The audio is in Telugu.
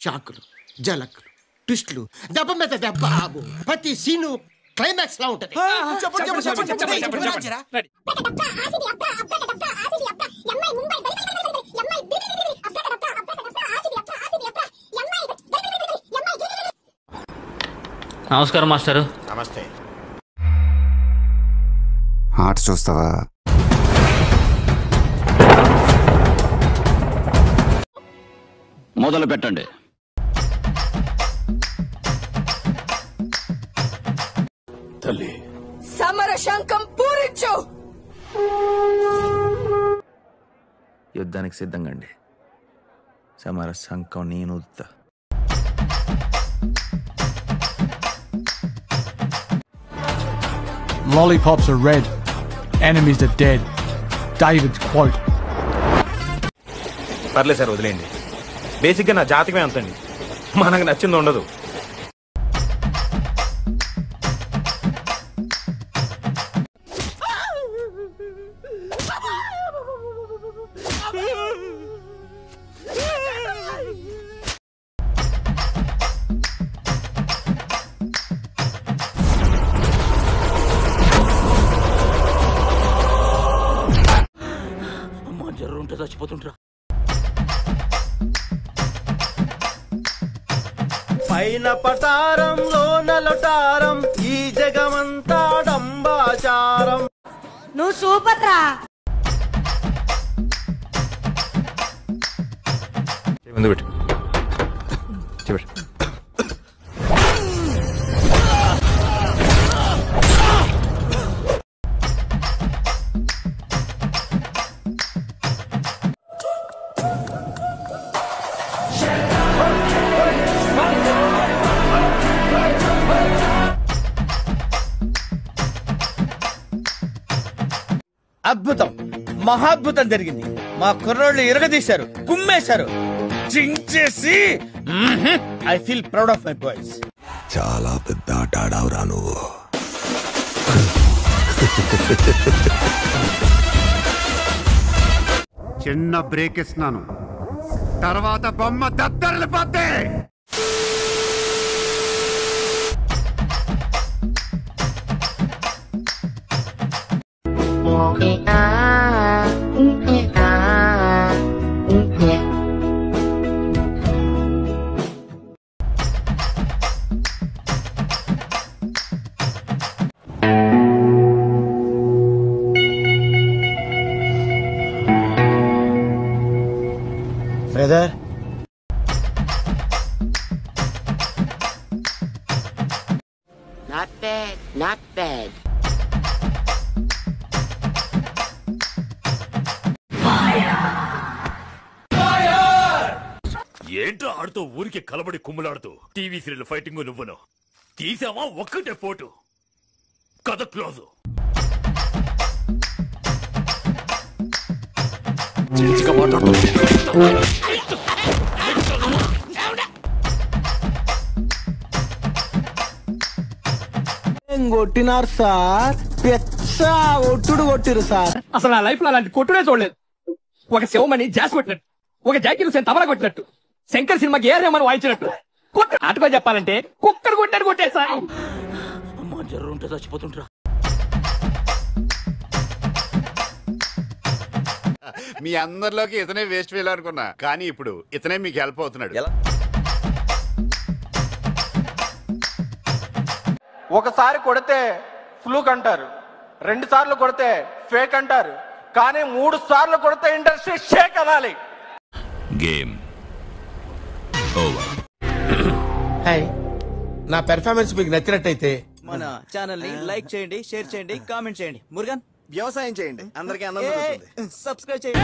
షాకులు, జలకులు, ట్విస్టులు, దెబ్బ మీద దెబ్బ, ప్రతి సీను క్లైమాక్స్ లా ఉంటది. నమస్కారం మాస్టర్. నమస్తే. ఆట చూస్తావా? మొదలు పెట్టండి. తల్లి, సమర శంఖం పూరించు. యుద్ధానికి సిద్ధంగా అండి. సమర శంఖం నేను ఊదుతా. Lollipops are red, enemies are dead. David's quote. పర్లేదు సార్, వదిలేయండి. బేసిక్గా నా జాతకమే అంతండి, మనకు నచ్చింది ఉండదు. జర్రుంటే చచ్చిపోతుంటా. పైన పటారంలో నలటారం, ఈ జగమంతా డంబాచారం. నువ్వు సూపర్రా. ముందు పెట్టు. అద్భుతం, మహాద్భుతం జరిగింది. మా కుర్రోళ్ళు ఇరగదీశారు, కుమ్మేశారు, చించేసి. I feel proud of my boys. చాలా పెద్ద ఆట ఆడావురా నువ్వు. చిన్న బ్రేక్ ఇస్తున్నాను, తర్వాత బొమ్మ దద్దరిల్లిపోతే. Brother, Not bad, not bad. ఏంటో ఆడుతూ ఊరికి కలబడి కుమ్ములాడుతూ టీవీ సీరియల్ ఫైటింగ్ నువ్వును తీసావా? ఒక్కటే పోటు, కథ క్లోజు. కొట్టినారు సార్, పెచ్చ ఒట్టుడు కొట్టిరు సార్. అసలు నా లైఫ్ లో అలాంటి కొట్టుడే చూడలేదు. ఒక శివమణి జాస్ కొట్టినట్టు, ఒక జాకీ హుసేన్ తబలా కొట్టినట్టు, శంకర్ సినిమాకి ఏ రేమని వాయించినట్టు, ఆటగా చెప్పాలంటే కుక్కర్ కొట్టాడు కొట్టాడు సార్. అమ్మా జర్రుంటే చచ్చిపోతుంటా. మీ అందరిలోకి ఇతనే వేస్ట్ ఫెయిల్ అనుకున్నా, కానీ ఇప్పుడు ఇతనే మీకు హెల్ప్ అవుతున్నాడు. ఒకసారి కొడితే ఫ్లూక్ అంటారు, 2 సార్లు కొడితే ఫేక్ అంటారు, కానీ 3 సార్లు కొడితే ఇండస్ట్రీ షేక్ అనాలి. Game over. హాయ్, నా పెర్ఫార్మెన్స్ మీకు నచ్చినట్టయితే మన ఛానల్ ని లైక్ చేయండి, షేర్ చేయండి, కామెంట్ చేయండి. మురుగన్ వ్యవసాయం చేయండి, అందరికీ ఆనందం. సబ్స్క్రైబ్ చేయండి.